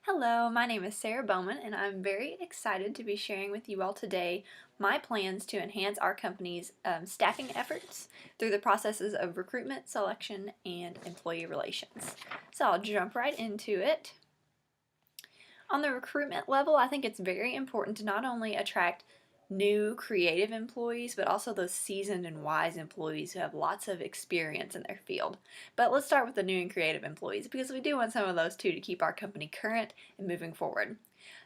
Hello, my name is Sarah Bowman, and I'm very excited to be sharing with you all today my plans to enhance our company's staffing efforts through the processes of recruitment, selection, and employee relations. So I'll jump right into it. On the recruitment level, I think it's very important to not only attract new creative employees, but also those seasoned and wise employees who have lots of experience in their field. But let's start with the new and creative employees because we do want some of those too to keep our company current and moving forward.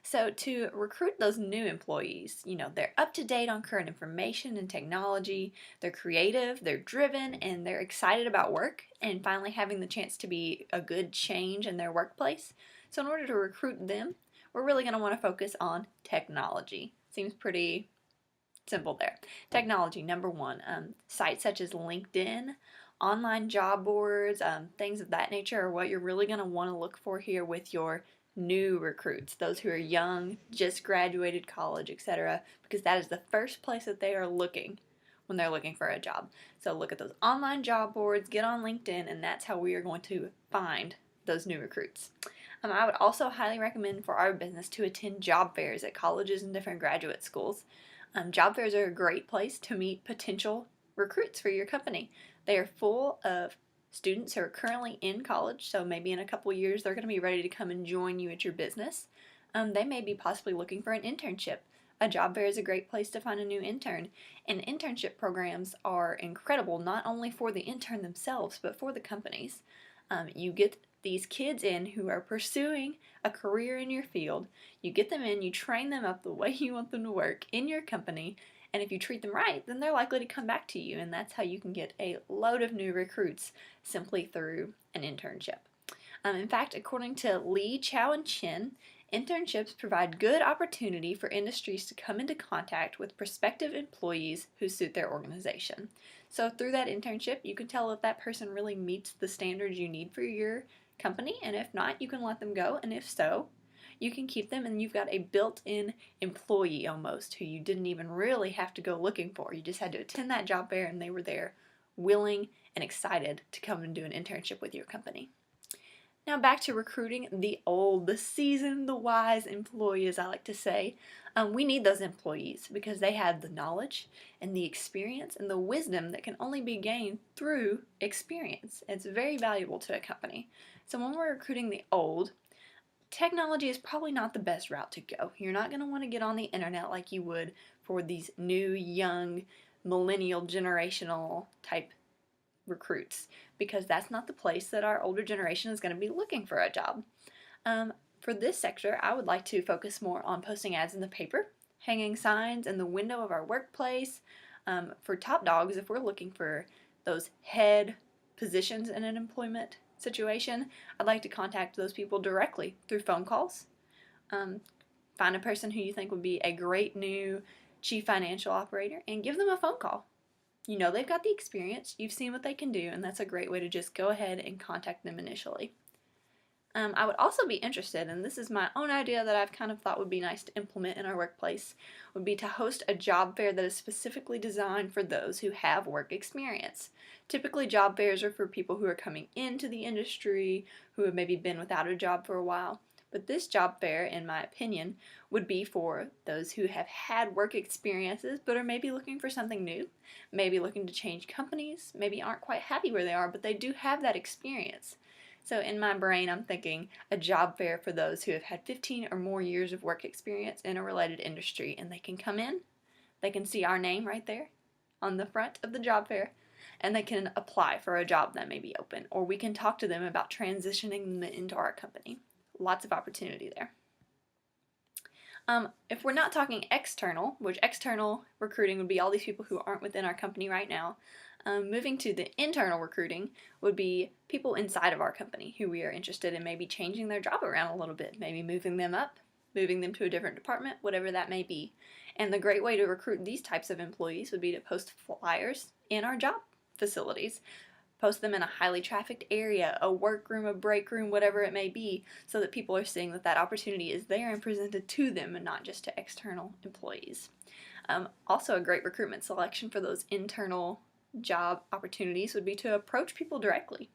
So to recruit those new employees, they're up to date on current information and technology, they're creative, they're driven, and they're excited about work and finally having the chance to be a good change in their workplace. So in order to recruit them, we're really going to want to focus on technology. Seems pretty simple there. Technology, number one. Sites such as LinkedIn, online job boards, things of that nature are what you're really going to want to look for here with your new recruits, those who are young, just graduated college, etc., because that is the first place that they are looking when they're looking for a job. So look at those online job boards, get on LinkedIn, and that's how we are going to find those new recruits. I would also highly recommend for our business to attend job fairs at colleges and different graduate schools. Job fairs are a great place to meet potential recruits for your company. They are full of students who are currently in college, so maybe in a couple years they're going to be ready to come and join you at your business. They may be possibly looking for an internship. A job fair is a great place to find a new intern, and internship programs are incredible not only for the intern themselves but for the companies. You get these kids in who are pursuing a career in your field. You get them in, you train them up the way you want them to work in your company, and if you treat them right, then they're likely to come back to you, and that's how you can get a load of new recruits simply through an internship. In fact, according to Lee, Chow, and Chin, internships provide good opportunity for industries to come into contact with prospective employees who suit their organization. So through that internship, you can tell if that person really meets the standards you need for your company, and if not, you can let them go, and if so, you can keep them, and you've got a built-in employee almost who you didn't even really have to go looking for. You just had to attend that job fair, and they were there willing and excited to come and do an internship with your company. Now back to recruiting the seasoned, the wise employee, as I like to say. We need those employees because they have the knowledge and the experience and the wisdom that can only be gained through experience. It's very valuable to a company. So when we're recruiting the old, technology is probably not the best route to go. You're not going to want to get on the internet like you would for these new, young, millennial, generational type recruits, because that's not the place that our older generation is going to be looking for a job. For this sector, I would like to focus more on posting ads in the paper, hanging signs in the window of our workplace. For top dogs, if we're looking for those head positions in an employment situation, I'd like to contact those people directly through phone calls. Find a person who you think would be a great new chief financial operator and give them a phone call. You know they've got the experience, you've seen what they can do, and that's a great way to just go ahead and contact them initially. I would also be interested, and this is my own idea that I've kind of thought would be nice to implement in our workplace, would be to host a job fair that is specifically designed for those who have work experience. Typically job fairs are for people who are coming into the industry, who have maybe been without a job for a while. But this job fair, in my opinion, would be for those who have had work experiences but are maybe looking for something new, maybe looking to change companies, maybe aren't quite happy where they are, but they do have that experience. So in my brain, I'm thinking a job fair for those who have had 15 or more years of work experience in a related industry, and they can come in, they can see our name right there on the front of the job fair, and they can apply for a job that may be open, or we can talk to them about transitioning them into our company. Lots of opportunity there. If we're not talking external, which external recruiting would be all these people who aren't within our company right now, moving to the internal recruiting would be people inside of our company who we are interested in maybe changing their job around a little bit, maybe moving them up, moving them to a different department, whatever that may be. And the great way to recruit these types of employees would be to post flyers in our job facilities. Post them in a highly trafficked area, a workroom, a break room, whatever it may be, so that people are seeing that that opportunity is there and presented to them and not just to external employees. Also a great recruitment selection for those internal job opportunities would be to approach people directly.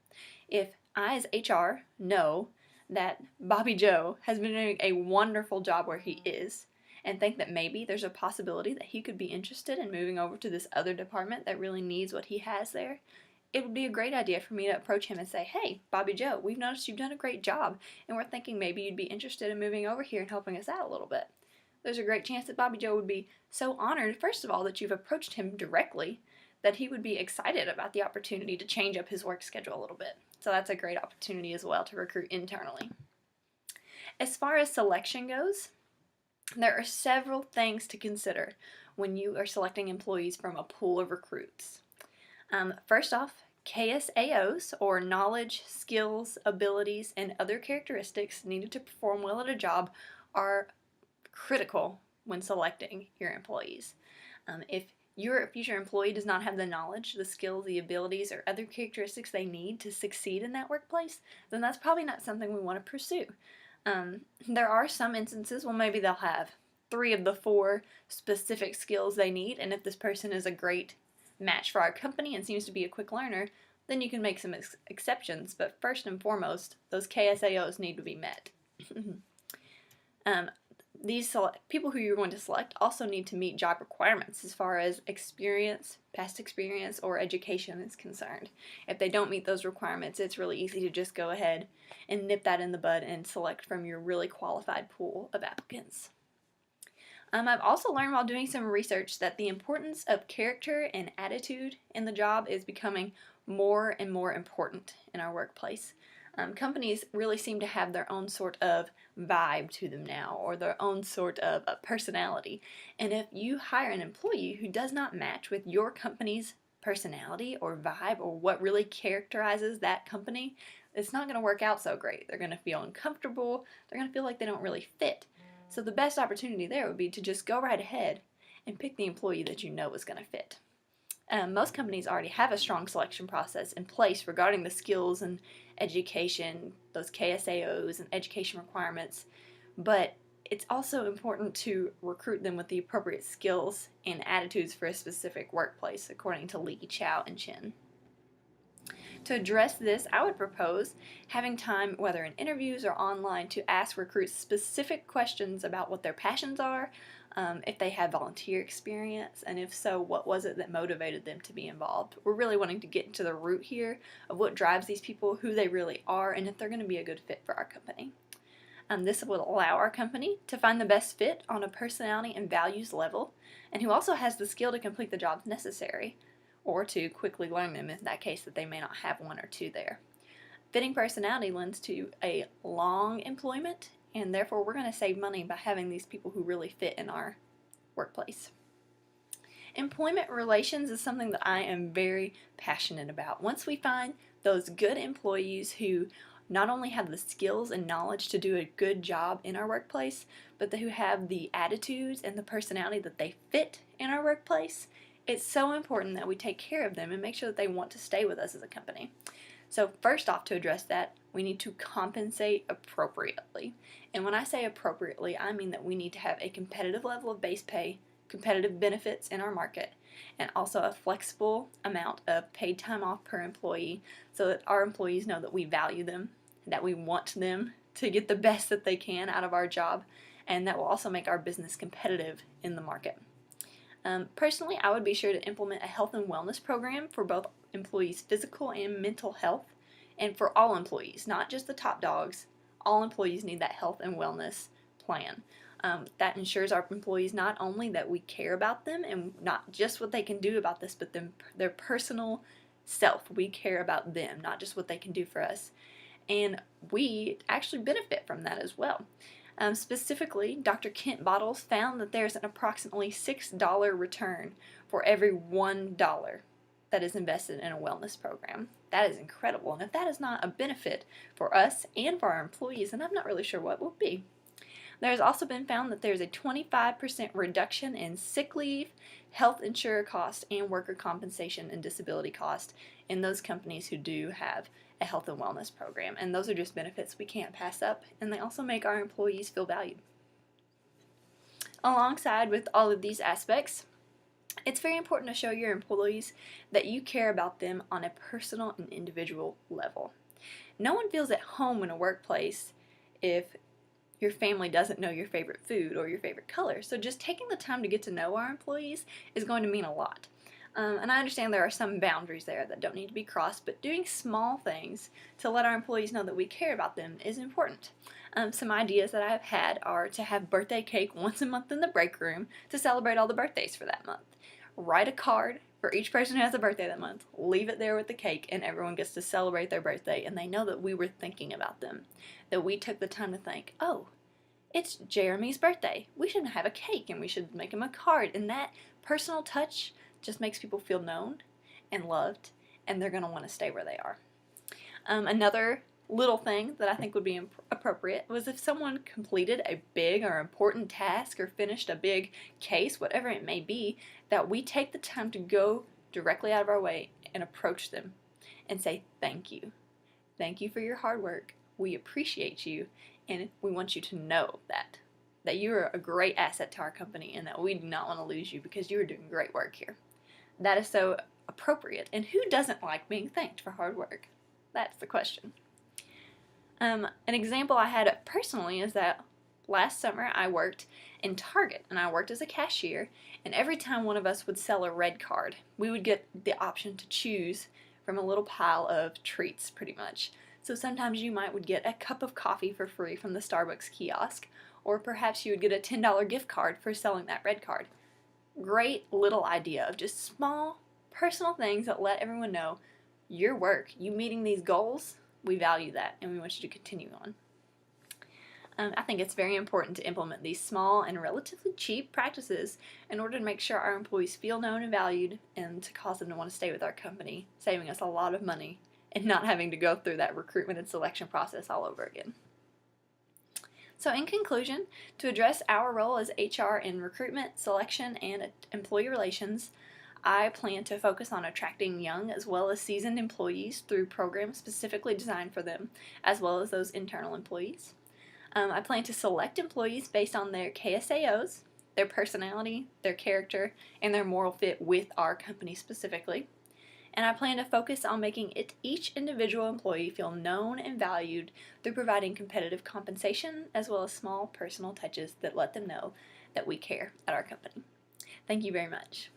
If I as HR know that Bobby Joe has been doing a wonderful job where he is, and think that maybe there's a possibility that he could be interested in moving over to this other department that really needs what he has there, it would be a great idea for me to approach him and say, "Hey, Bobby Joe, we've noticed you've done a great job, and we're thinking maybe you'd be interested in moving over here and helping us out a little bit." There's a great chance that Bobby Joe would be so honored, first of all, that you've approached him directly, that he would be excited about the opportunity to change up his work schedule a little bit. So that's a great opportunity as well to recruit internally. As far as selection goes, there are several things to consider when you are selecting employees from a pool of recruits. First off, KSAOs, or knowledge, skills, abilities, and other characteristics needed to perform well at a job, are critical when selecting your employees. If your future employee does not have the knowledge, the skills, the abilities, or other characteristics they need to succeed in that workplace, then that's probably not something we want to pursue. There are some instances, well, maybe they'll have 3 of the 4 specific skills they need, and if this person is a great match for our company and seems to be a quick learner, then you can make some exceptions, but first and foremost, those KSAOs need to be met. These people who you're going to select also need to meet job requirements as far as experience, past experience, or education is concerned. If they don't meet those requirements, it's really easy to just go ahead and nip that in the bud and select from your really qualified pool of applicants. I've also learned while doing some research that the importance of character and attitude in the job is becoming more and more important in our workplace. Companies really seem to have their own sort of vibe to them now, or their own sort of personality. And if you hire an employee who does not match with your company's personality or vibe, or what really characterizes that company, it's not going to work out so great. They're going to feel uncomfortable. They're going to feel like they don't really fit. So the best opportunity there would be to just go right ahead and pick the employee that you know is going to fit. Most companies already have a strong selection process in place regarding the skills and education, those KSAOs and education requirements, but it's also important to recruit them with the appropriate skills and attitudes for a specific workplace, according to Lee, Chow, and Chin. To address this, I would propose having time, whether in interviews or online, to ask recruits specific questions about what their passions are, if they have volunteer experience, and if so, what was it that motivated them to be involved. We're really wanting to get into the root here of what drives these people, who they really are, and if they're going to be a good fit for our company. This will allow our company to find the best fit on a personality and values level, and who also has the skill to complete the jobs necessary, or to quickly learn them in that case that they may not have 1 or 2 there. Fitting personality lends to a long employment, and therefore we're going to save money by having these people who really fit in our workplace. Employment relations is something that I am very passionate about. Once we find those good employees who not only have the skills and knowledge to do a good job in our workplace, but who have the attitudes and the personality that they fit in our workplace, it's so important that we take care of them and make sure that they want to stay with us as a company. So first off, to address that, we need to compensate appropriately. And when I say appropriately, I mean that we need to have a competitive level of base pay, competitive benefits in our market, and also a flexible amount of paid time off per employee, so that our employees know that we value them, that we want them to get the best that they can out of our job, and that will also make our business competitive in the market. Personally, I would be sure to implement a health and wellness program for both employees' physical and mental health, and for all employees, not just the top dogs. All employees need that health and wellness plan. That ensures our employees not only that we care about them and not just what they can do about this, but their personal self. We care about them, not just what they can do for us. And we actually benefit from that as well. Specifically, Dr. Kent Bottles found that there's an approximately $6 return for every $1 that is invested in a wellness program. That is incredible, and if that is not a benefit for us and for our employees, then I'm not really sure what will be. There's also been found that there's a 25% reduction in sick leave, health insurer cost, and worker compensation and disability cost in those companies who do have a health and wellness program. And those are just benefits we can't pass up, and they also make our employees feel valued. Alongside with all of these aspects, it's very important to show your employees that you care about them on a personal and individual level. No one feels at home in a workplace if your family doesn't know your favorite food or your favorite color. So just taking the time to get to know our employees is going to mean a lot. And I understand there are some boundaries there that don't need to be crossed, but doing small things to let our employees know that we care about them is important. Some ideas that I have had are to have birthday cake once a month in the break room to celebrate all the birthdays for that month. Write a card for each person who has a birthday that month, leave it there with the cake, and everyone gets to celebrate their birthday, and they know that we were thinking about them, that we took the time to think, oh, it's Jeremy's birthday. We should have a cake and we should make him a card. And that personal touch just makes people feel known and loved, and they're going to want to stay where they are. Another little thing that I think would be appropriate was if someone completed a big or important task or finished a big case, whatever it may be, that we take the time to go directly out of our way and approach them and say thank you. Thank you for your hard work. We appreciate you, and we want you to know that you are a great asset to our company and that we do not want to lose you because you are doing great work here. That is so appropriate, and who doesn't like being thanked for hard work? That's the question. An example I had personally is that last summer I worked in Target, and I worked as a cashier, and every time one of us would sell a red card, we would get the option to choose from a little pile of treats, pretty much. So sometimes you would get a cup of coffee for free from the Starbucks kiosk, or perhaps you would get a $10 gift card for selling that red card. Great little idea of just small, personal things that let everyone know your work, you meeting these goals, we value that and we want you to continue on. I think it's very important to implement these small and relatively cheap practices in order to make sure our employees feel known and valued and to cause them to want to stay with our company, saving us a lot of money and not having to go through that recruitment and selection process all over again. So in conclusion, to address our role as HR in recruitment, selection, and employee relations, I plan to focus on attracting young as well as seasoned employees through programs specifically designed for them, as well as those internal employees. I plan to select employees based on their KSAOs, their personality, their character, and their moral fit with our company specifically. And I plan to focus on making each individual employee feel known and valued through providing competitive compensation as well as small personal touches that let them know that we care at our company. Thank you very much.